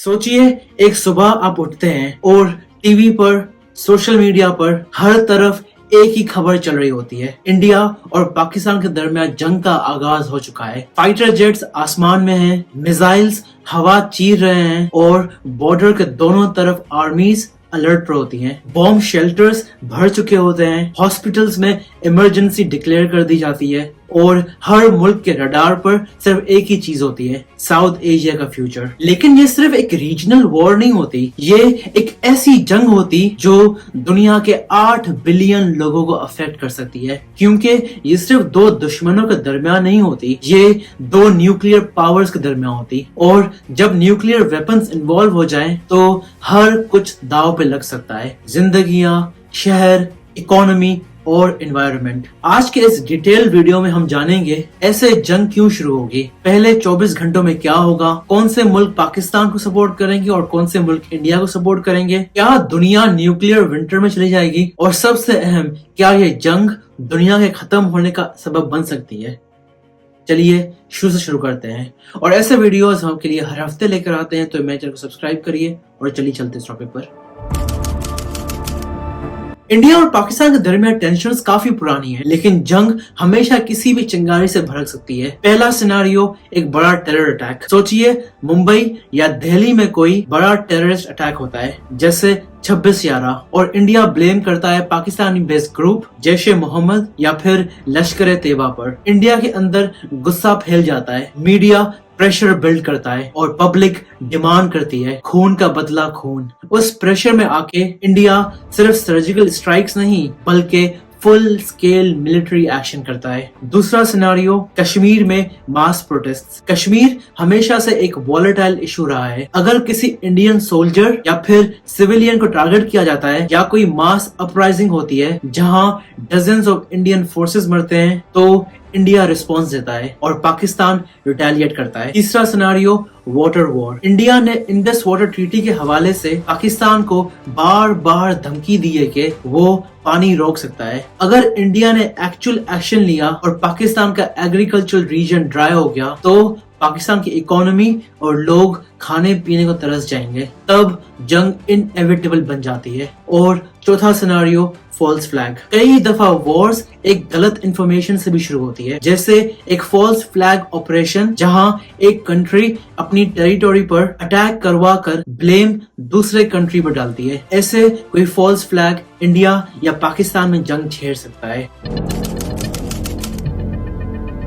सोचिए, एक सुबह आप उठते हैं और टीवी पर, सोशल मीडिया पर हर तरफ एक ही खबर चल रही होती है। इंडिया और पाकिस्तान के दरमियान जंग का आगाज हो चुका है। फाइटर जेट्स आसमान में हैं, मिसाइल्स हवा चीर रहे हैं और बॉर्डर के दोनों तरफ आर्मीज अलर्ट पर होती हैं। बॉम्ब शेल्टर्स भर चुके होते हैं, हॉस्पिटल्स में इमरजेंसी डिक्लेयर कर दी जाती है और हर मुल्क के रडार पर सिर्फ एक ही चीज होती है, साउथ एशिया का फ्यूचर। लेकिन ये सिर्फ एक रीजनल वॉर नहीं होती, ये एक ऐसी जंग होती जो दुनिया के 8 बिलियन लोगों को अफेक्ट कर सकती है, क्योंकि ये सिर्फ दो दुश्मनों के दरमियान नहीं होती, ये दो न्यूक्लियर पावर्स के दरमियान होती। और जब न्यूक्लियर वेपन्स इन्वॉल्व हो जाएं तो हर कुछ दांव पे लग सकता है, जिंदगियां, शहर, इकोनॉमी और एनवायरनमेंट। आज के इस डिटेल वीडियो में हम जानेंगे ऐसे जंग क्यों शुरू होगी, पहले 24 घंटों में क्या होगा, कौन से मुल्क पाकिस्तान को सपोर्ट करेंगे और कौन से मुल्क इंडिया को सपोर्ट करेंगे, क्या दुनिया न्यूक्लियर विंटर में चली जाएगी और सबसे अहम, क्या ये जंग दुनिया के खत्म होने का सबब बन सकती है। चलिए शुरू करते हैं और ऐसे वीडियोस हम आपके लिए हर हफ्ते लेकर आते हैं, तो मेरे चैनल को सब्सक्राइब करिए और चलिए चलते इस टॉपिक पर। इंडिया और पाकिस्तान के दरमियान टेंशन्स काफी पुरानी है, लेकिन जंग हमेशा किसी भी चिंगारी से भड़क सकती है। पहला सिनेरियो एक बड़ा टेरर अटैक। सोचिए, मुंबई या दिल्ली में कोई बड़ा टेररिस्ट अटैक होता है, जैसे 26/11, और इंडिया ब्लेम करता है पाकिस्तानी बेस्ड ग्रुप जैश-ए मोहम्मद या फिर लश्कर तैयबा पर। इंडिया के अंदर गुस्सा फैल जाता है, मीडिया प्रेशर बिल्ड करता है और पब्लिक डिमांड करती है खून का बदला खून। उस प्रेशर में आके इंडिया सिर्फ सर्जिकल स्ट्राइक्स नहीं बल्कि फुल स्केल मिलिट्री एक्शन करता है। दूसरा सिनेरियो कश्मीर में मास प्रोटेस्ट। कश्मीर हमेशा से एक वॉलेटाइल इशू रहा है। अगर किसी इंडियन सोल्जर या फिर सिविलियन को टारगेट किया जाता है या कोई मास अपराइजिंग होती है जहां डजन्स ऑफ इंडियन फोर्सेस मरते हैं, तो इंडिया रिस्पॉन्स देता है और पाकिस्तान रिटेलिएट करता है। तीसरा सिनेरियो वाटर वॉर। इंडिया ने इंडस वाटर ट्रीटी के हवाले से पाकिस्तान को बार बार धमकी दी है कि वो पानी रोक सकता है। अगर इंडिया ने एक्चुअल एक्शन लिया और पाकिस्तान का एग्रीकल्चरल रीजन ड्राई हो गया, तो पाकिस्तान की इकोनॉमी और लोग खाने पीने को तरस जाएंगे, तब जंग इनएविटेबल बन जाती है। और चौथा सिनेरियो फॉल्स फ्लैग। कई दफा वॉर्स एक गलत इंफॉर्मेशन से भी शुरू होती है, जैसे एक फॉल्स फ्लैग ऑपरेशन जहां एक कंट्री अपनी टेरिटोरी पर अटैक करवा कर ब्लेम दूसरे कंट्री पर डालती है। ऐसे कोई फॉल्स फ्लैग इंडिया या पाकिस्तान में जंग छेड़ सकता है।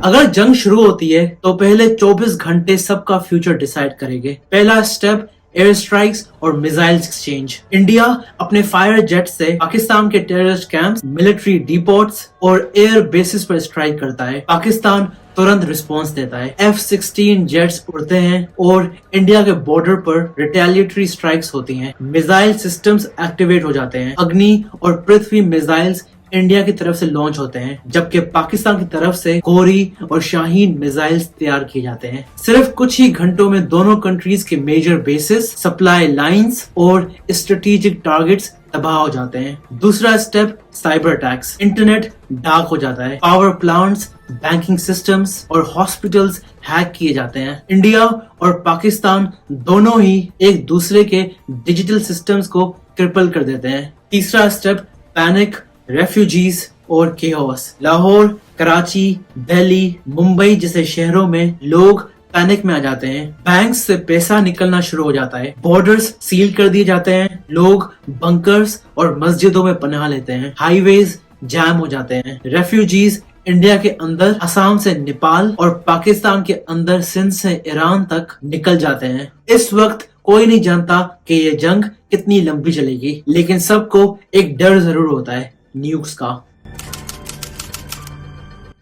अगर जंग शुरू होती है तो पहले 24 घंटे सबका फ्यूचर डिसाइड करेंगे। पहला स्टेप एयर स्ट्राइक्स और मिसाइल्स एक्सचेंज। इंडिया अपने फायर जेट से पाकिस्तान के टेररिस्ट कैंप्स, मिलिट्री डिपोट्स और एयर बेसिस पर स्ट्राइक करता है। पाकिस्तान तुरंत रिस्पांस देता है, F-16 जेट्स उड़ते हैं और इंडिया के बॉर्डर पर रिटेलिएटरी स्ट्राइक्स होती हैं। मिसाइल सिस्टम्स एक्टिवेट हो जाते हैं। अग्नि और पृथ्वी मिसाइल्स इंडिया की तरफ से लॉन्च होते हैं, जबकि पाकिस्तान की तरफ से कोरी और शाहीन मिसाइल्स तैयार किए जाते हैं। सिर्फ कुछ ही घंटों में दोनों कंट्रीज के मेजर बेसिस, सप्लाई लाइंस और स्ट्रेटेजिक टारगेट्स तबाह हो जाते हैं। दूसरा step cyber attacks. Internet dark हो जाता है, पावर प्लांट्स, बैंकिंग सिस्टम्स और हॉस्पिटल्स हैक किए जाते हैं। इंडिया और पाकिस्तान दोनों ही एक दूसरे के डिजिटल सिस्टम्स को क्रिपल कर देते हैं। तीसरा स्टेप पैनिक, रेफ्यूजीज और केओस। लाहौर, कराची, दिल्ली, मुंबई जैसे शहरों में लोग पैनिक में आ जाते हैं। बैंक से पैसा निकलना शुरू हो जाता है, बॉर्डर्स सील कर दिए जाते हैं, लोग बंकर्स और मस्जिदों में पनाह लेते हैं, हाईवेज जैम हो जाते हैं। रेफ्यूजीज इंडिया के अंदर असम से नेपाल और पाकिस्तान के अंदर सिंध से ईरान तक निकल जाते हैं। इस वक्त कोई नहीं जानता कि ये जंग कितनी लंबी चलेगी, लेकिन सबको एक डर जरूर होता है, न्यूक्स का।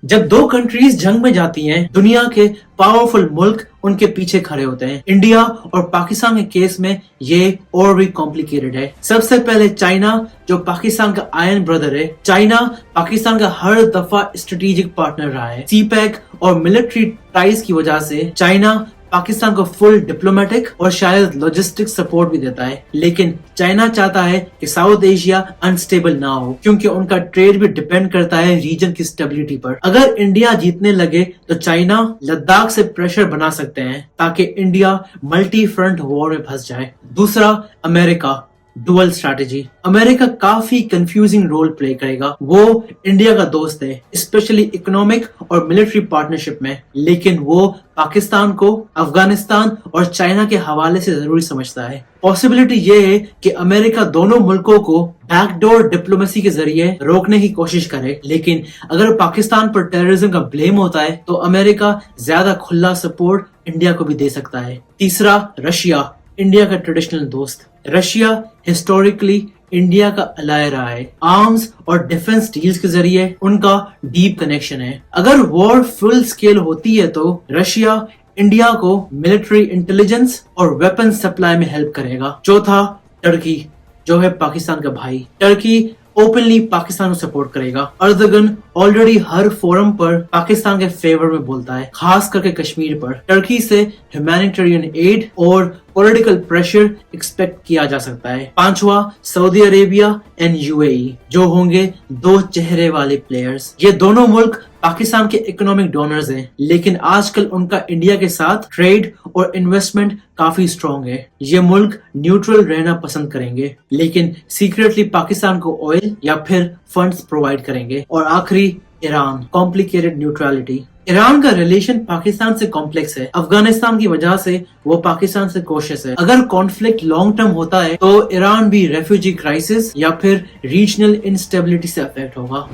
जब दो कंट्रीज जंग में जाती हैं, दुनिया के पावरफुल मुल्क उनके पीछे खड़े होते हैं। इंडिया और पाकिस्तान के केस में ये और भी कॉम्प्लिकेटेड है। सबसे पहले चाइना, जो पाकिस्तान का आयरन ब्रदर है। चाइना पाकिस्तान का हर दफा स्ट्रेटेजिक पार्टनर रहा है। सीपैक और मिलिट्री टाइज की वजह से चाइना पाकिस्तान को फुल डिप्लोमेटिक और शायद लॉजिस्टिक सपोर्ट भी देता है, लेकिन चाइना चाहता है कि साउथ एशिया अनस्टेबल ना हो, क्योंकि उनका ट्रेड भी डिपेंड करता है रीजन की स्टेबिलिटी पर। अगर इंडिया जीतने लगे तो चाइना लद्दाख से प्रेशर बना सकते हैं ताकि इंडिया मल्टी फ्रंट वॉर में फंस जाए। दूसरा, अमेरिका डुअल स्ट्रैटेजी। अमेरिका काफी कंफ्यूजिंग रोल प्ले करेगा। वो इंडिया का दोस्त है, स्पेशली इकोनॉमिक और मिलिट्री पार्टनरशिप में, लेकिन वो पाकिस्तान को अफगानिस्तान और चाइना के हवाले से जरूरी समझता है। पॉसिबिलिटी ये है कि अमेरिका दोनों मुल्कों को बैकडोर डिप्लोमेसी के जरिए रोकने की कोशिश करे, लेकिन अगर पाकिस्तान पर टेररिज्म का ब्लेम होता है तो अमेरिका ज्यादा खुला सपोर्ट इंडिया को भी दे सकता है। तीसरा, रशिया, इंडिया का ट्रेडिशनल दोस्त। रशिया हिस्टोरिकली इंडिया का अलाय रहा है। आर्म्स और डिफेंस डील्स के जरिए उनका डीप कनेक्शन है। अगर वॉर फुल स्केल होती है तो रशिया इंडिया को मिलिट्री इंटेलिजेंस और वेपन सप्लाई में हेल्प करेगा। चौथा, टर्की, जो है पाकिस्तान का भाई। टर्की ओपनली पाकिस्तान को सपोर्ट करेगा। अर्दगन ऑलरेडी हर फोरम पर पाकिस्तान के फेवर में बोलता है, खास करके कश्मीर पर। टर्की से ह्यूमैनिटेरियन एड और पॉलिटिकल प्रेशर एक्सपेक्ट किया जा सकता है। पांचवा, सऊदी अरेबिया एंड यूएई, जो होंगे दो चेहरे वाले प्लेयर्स। ये दोनों मुल्क पाकिस्तान के इकोनॉमिक डोनर्स हैं, लेकिन आजकल उनका इंडिया के साथ ट्रेड और इन्वेस्टमेंट काफी स्ट्रॉन्ग है। ये मुल्क न्यूट्रल रहना पसंद करेंगे, लेकिन सीक्रेटली पाकिस्तान को ऑयल या फिर फंड्स प्रोवाइड करेंगे। और आखिरी, ईरान, कॉम्प्लिकेटेड न्यूट्रलिटी। ईरान का रिलेशन पाकिस्तान से कॉम्प्लेक्स है। अफगानिस्तान की वजह से वो पाकिस्तान से कोशिश है। अगर कॉन्फ्लिक्ट लॉन्ग टर्म होता है तो ईरान भी रेफ्यूजी क्राइसिस या फिर रीजनल इंस्टेबिलिटी से अफेक्ट होगा।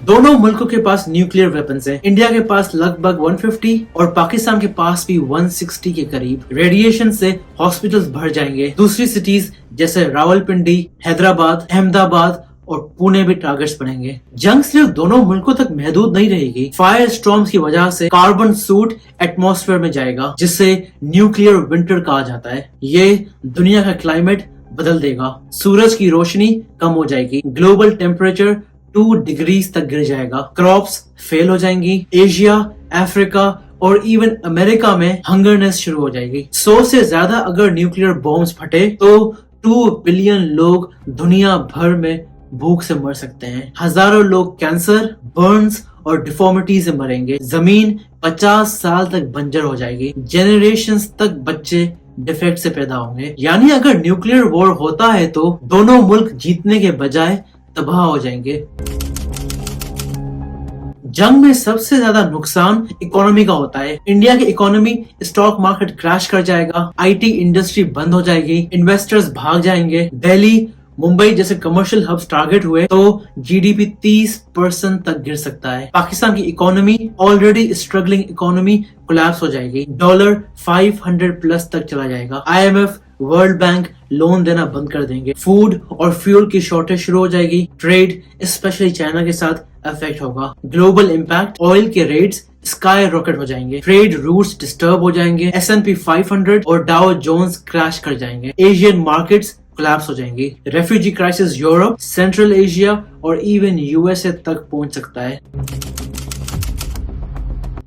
दोनों मुल्कों के पास न्यूक्लियर वेपन्स हैं। इंडिया के पास लगभग 150 और पाकिस्तान के पास भी 160 के करीब। रेडिएशन से हॉस्पिटल्स भर जाएंगे। दूसरी सिटीज जैसे रावलपिंडी, हैदराबाद, अहमदाबाद और पुणे भी टारगेट्स बनेंगे। जंग सिर्फ दोनों मुल्कों तक महदूद नहीं रहेगी। फायर स्टॉर्म्स की वजह से कार्बन सूट एटमॉस्फेयर में जाएगा, जिसे न्यूक्लियर विंटर कहा जाता है। ये दुनिया का क्लाइमेट बदल देगा। सूरज की रोशनी कम हो जाएगी। ग्लोबल टेम्परेचर 2 डिग्रीज तक गिर जाएगा। क्रॉप्स फेल हो जाएंगी। एशिया, अफ्रीका और इवन अमेरिका में हंगरनेस शुरू हो जाएगी। 100 से ज्यादा अगर न्यूक्लियर बॉम्ब्स फटे तो 2 बिलियन लोग दुनिया भर में भूख से मर सकते हैं। हजारों लोग कैंसर, बर्न्स और डिफॉर्मिटी से मरेंगे। जमीन 50 साल तक बंजर हो जाएगी। जेनरेशंस तक बच्चे डिफेक्ट से पैदा होंगे। यानी अगर न्यूक्लियर वॉर होता है तो दोनों मुल्क जीतने के बजाय तबाह हो जाएंगे। जंग में सबसे ज्यादा नुकसान इकोनॉमी का होता है। इंडिया की इकोनॉमी, स्टॉक मार्केट क्रैश कर जाएगा, आईटी इंडस्ट्री बंद हो जाएगी, इन्वेस्टर्स भाग जाएंगे। दिल्ली, मुंबई जैसे कमर्शियल हब्स टारगेट हुए तो जीडीपी 30% तक गिर सकता है। पाकिस्तान की economy, already struggling economy, collapse हो जाएगी। डॉलर 500 प्लस तक चला जाएगा। आईएमएफ, वर्ल्ड बैंक लोन देना बंद कर देंगे। फूड और फ्यूल की शॉर्टेज शुरू हो जाएगी। ट्रेड स्पेशली चाइना के साथ अफेक्ट होगा। ग्लोबल इम्पैक्ट, ऑयल के रेट्स स्काई रॉकेट हो जाएंगे। ट्रेड रूट्स डिस्टर्ब हो जाएंगे। S&P 500 और डाउ जोन्स क्रैश कर जाएंगे। एशियन मार्केट्स कोलैप्स हो जाएंगी। Refugee crisis Europe, central Asia और इवन यूएसए तक पहुंच सकता है।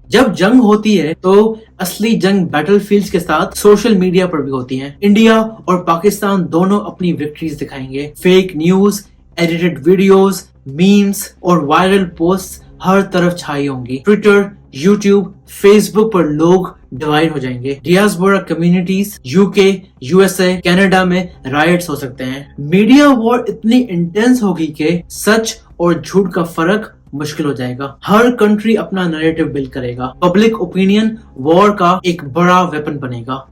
जब जंग होती है तो असली जंग बैटलफील्ड्स के साथ सोशल मीडिया पर भी होती है। इंडिया और पाकिस्तान दोनों अपनी विक्ट्रीज दिखाएंगे। Fake news, edited videos, memes और वायरल पोस्ट हर तरफ छाई होंगी। ट्विटर, यूट्यूब, फेसबुक पर लोग डिवाइड हो जाएंगे। Diaspora communities, UK, USA, Canada में राइट्स हो सकते हैं। मीडिया वॉर इतनी इंटेंस होगी कि सच और झूठ का फर्क मुश्किल हो जाएगा। हर कंट्री अपना नैरेटिव बिल्ड करेगा। पब्लिक ओपिनियन वॉर का एक बड़ा वेपन बनेगा।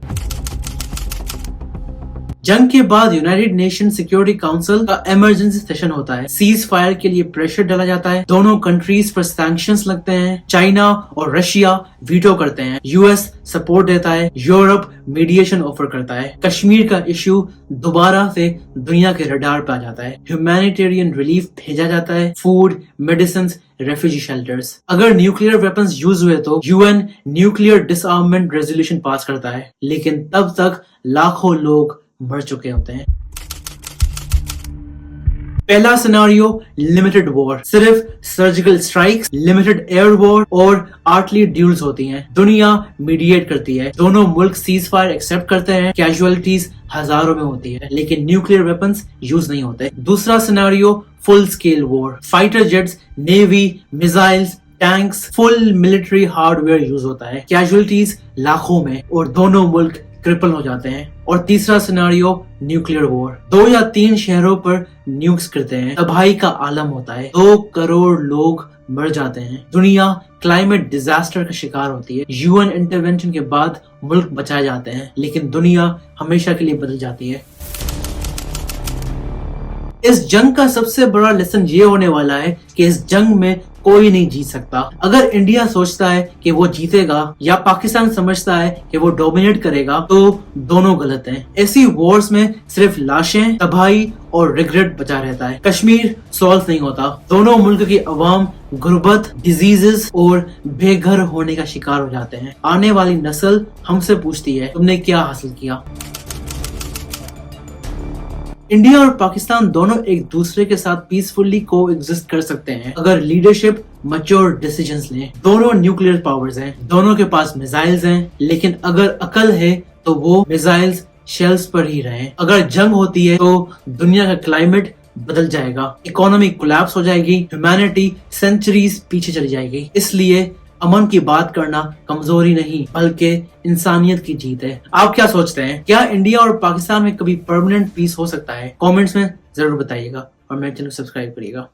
जंग के बाद यूनाइटेड नेशन सिक्योरिटी काउंसिल का इमरजेंसी सेशन होता है। सीज फायर के लिए प्रेशर डाला जाता है। दोनों कंट्रीज पर सैंक्शंस लगते हैं। चाइना और रशिया वीटो करते हैं। यूएस सपोर्ट देता है। यूरोप मीडिएशन ऑफर करता है। कश्मीर का इश्यू दोबारा से दुनिया के रडार पे आ जाता है। ह्यूमैनिटेरियन रिलीफ भेजा जाता है। Food, medicine, refugee shelters. अगर न्यूक्लियर वेपन्स यूज हुए तो UN nuclear disarmament resolution pass करता है, लेकिन तब तक लाखों लोग मर चुके होते हैं। पहला सिनारियो लिमिटेड वॉर, सिर्फ surgical strikes, limited air war और आर्टली ड्यूल्स होती हैं। दुनिया मीडिएट करती है, दोनों मुल्क सीज फायर एक्सेप्ट करते हैं, कैजुअलिटीज हजारों में होती है, लेकिन न्यूक्लियर वेपन्स यूज नहीं होते। दूसरा scenario full scale war, fighter jets, navy, missiles, tanks, full military hardware use होता है, कैजुअलिटीज लाखों में और दोनों मुल्क क्रिपल हो जाते हैं। और तीसरा सिनारियो न्यूक्लियर वॉर, 2 या 3 शहरों पर न्यूक्स करते हैं, तबाही का आलम होता है, 2 करोड़ लोग मर जाते हैं, दुनिया क्लाइमेट डिजास्टर का शिकार होती है, यूएन इंटरवेंशन के बाद मुल्क बचाए जाते हैं, लेकिन दुनिया हमेशा के लिए बदल जाती है। इस जंग का सबसे बड़ा लेसन ये होने वाला है कि इस जंग में कोई नहीं जीत सकता। अगर इंडिया सोचता है कि वो जीतेगा या पाकिस्तान समझता है कि वो डोमिनेट करेगा, तो दोनों गलत हैं। ऐसी वॉर्स में सिर्फ लाशें, तबाही और रिग्रेट बचा रहता है। कश्मीर सॉल्व नहीं होता, दोनों मुल्क की अवाम गुर्बत, डिजीजेस और बेघर होने का शिकार हो जाते हैं। आने वाली नस्ल हमसे पूछती है, तुमने क्या हासिल किया? इंडिया और पाकिस्तान दोनों एक दूसरे के साथ पीसफुली को एग्जिस्ट कर सकते हैं अगर लीडरशिप मैच्योर डिसीजंस लें। दोनों न्यूक्लियर पावर्स हैं, दोनों के पास मिसाइल्स हैं, लेकिन अगर अकल है तो वो मिसाइल्स शेल्स पर ही रहें। अगर जंग होती है तो दुनिया का क्लाइमेट बदल जाएगा, इकोनॉमी कोलैप्स हो जाएगी, ह्यूमैनिटी सेंचुरीज पीछे चली जाएगी। इसलिए अमन की बात करना कमजोरी नहीं बल्कि इंसानियत की जीत है। आप क्या सोचते हैं? क्या इंडिया और पाकिस्तान में कभी परमानेंट पीस हो सकता है? कमेंट्स में जरूर बताइएगा और मेरे चैनल को सब्सक्राइब करिएगा।